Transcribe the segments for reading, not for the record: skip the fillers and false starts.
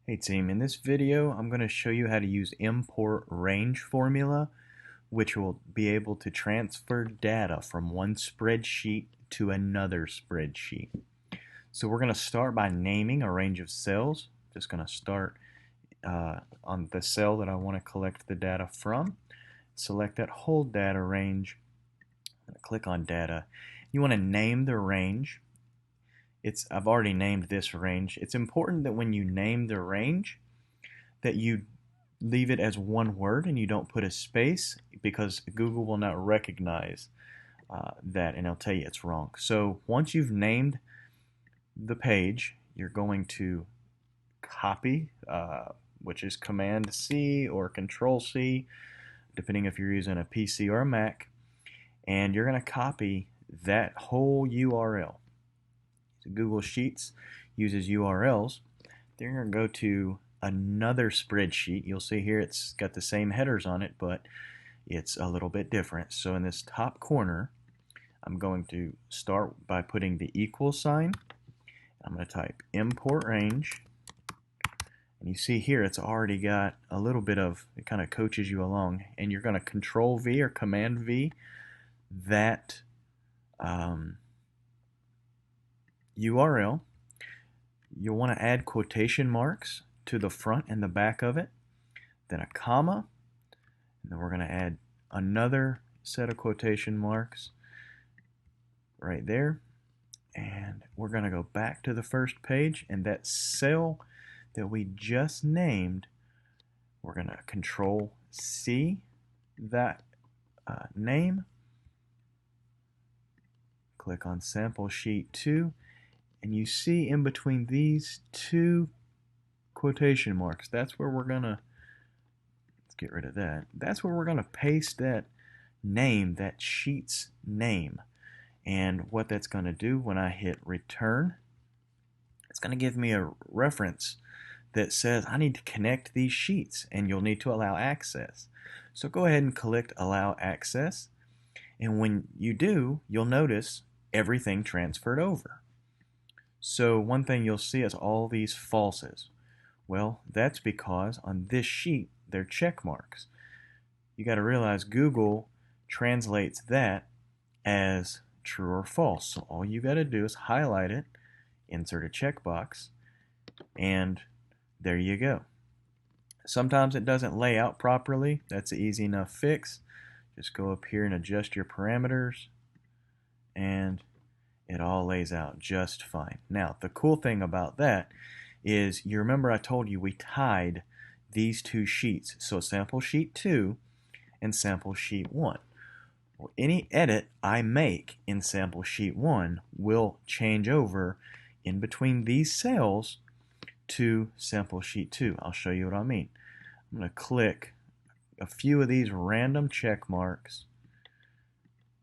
Hey team, in this video I'm going to show you how to use import range formula, which will be able to transfer data from one spreadsheet to another spreadsheet. So we're going to start by naming a range of cells. Just going to start on the cell that I want to collect the data from. Select that whole data range. I'm going to click on data. You want to name the range. I've already named this range. It's important that when you name the range that you leave it as one word and you don't put a space, because Google will not recognize that and it'll tell you it's wrong. So once you've named the page, you're going to copy, which is Command C or Control C, depending if you're using a PC or a Mac, and you're going to copy that whole URL. Google Sheets uses URLs. They're going to go to another spreadsheet. You'll see here it's got the same headers on it, but it's a little bit different. So in this top corner, I'm going to start by putting the equal sign. I'm going to type import range. And you see here it's already got a little bit of, it kind of coaches you along. And you're going to Control V or Command V that URL. You'll want to add quotation marks to the front and the back of it, then a comma, and then we're going to add another set of quotation marks right there, and we're going to go back to the first page, and that cell that we just named, we're going to Control C that name, click on sample sheet 2, and you see in between these two quotation marks, that's where we're gonna, let's get rid of that, that's where we're gonna paste that name, that sheet's name. And what that's gonna do when I hit return, it's gonna give me a reference that says I need to connect these sheets and you'll need to allow access. So go ahead and click allow access, and when you do, you'll notice everything transferred over. So one thing you'll see is all these falses. Well, that's because on this sheet they're check marks. You got to realize Google translates that as true or false. So all you got to do is highlight it, insert a checkbox, and there you go. Sometimes it doesn't lay out properly. That's an easy enough fix. Just go up here and adjust your parameters, and it all lays out just fine. Now, the cool thing about that is, you remember I told you we tied these two sheets, so sample sheet 2 and sample sheet 1. Well, any edit I make in sample sheet 1 will change over in between these cells to sample sheet 2. I'll show you what I mean. I'm going to click a few of these random check marks,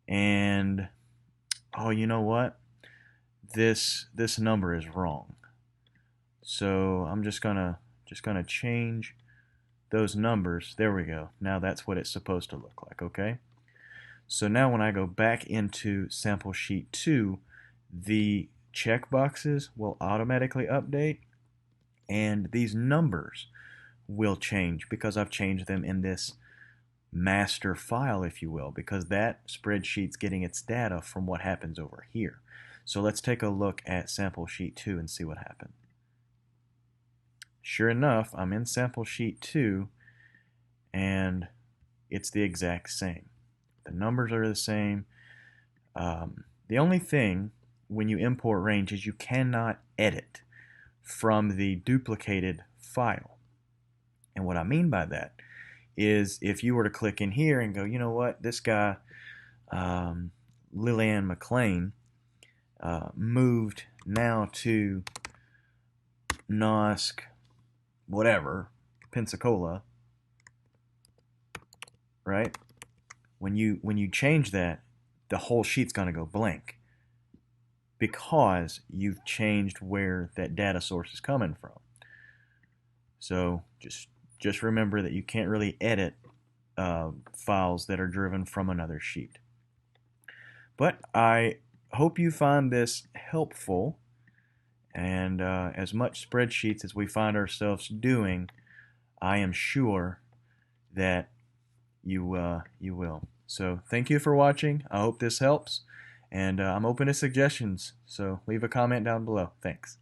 and oh, you know what? This number is wrong. So I'm just gonna change those numbers. There we go. Now that's what it's supposed to look like, okay? So now when I go back into sample sheet 2, the check boxes will automatically update, and these numbers will change because I've changed them in this master file, if you will, because that spreadsheet's getting its data from what happens over here. So let's take a look at sample sheet 2 and see what happened. Sure enough, I'm in sample sheet 2 and it's the exact same. The numbers are the same. The only thing when you import range is you cannot edit from the duplicated file. And what I mean by that is, if you were to click in here and go, you know what, this guy, Lillian McLean, moved now to Nosk, whatever, Pensacola, right? When you change that, the whole sheet's going to go blank because you've changed where that data source is coming from. So just remember that you can't really edit files that are driven from another sheet. But I hope you find this helpful, And as much spreadsheets as we find ourselves doing, I am sure that you will. So thank you for watching. I hope this helps, and I'm open to suggestions. So leave a comment down below. Thanks.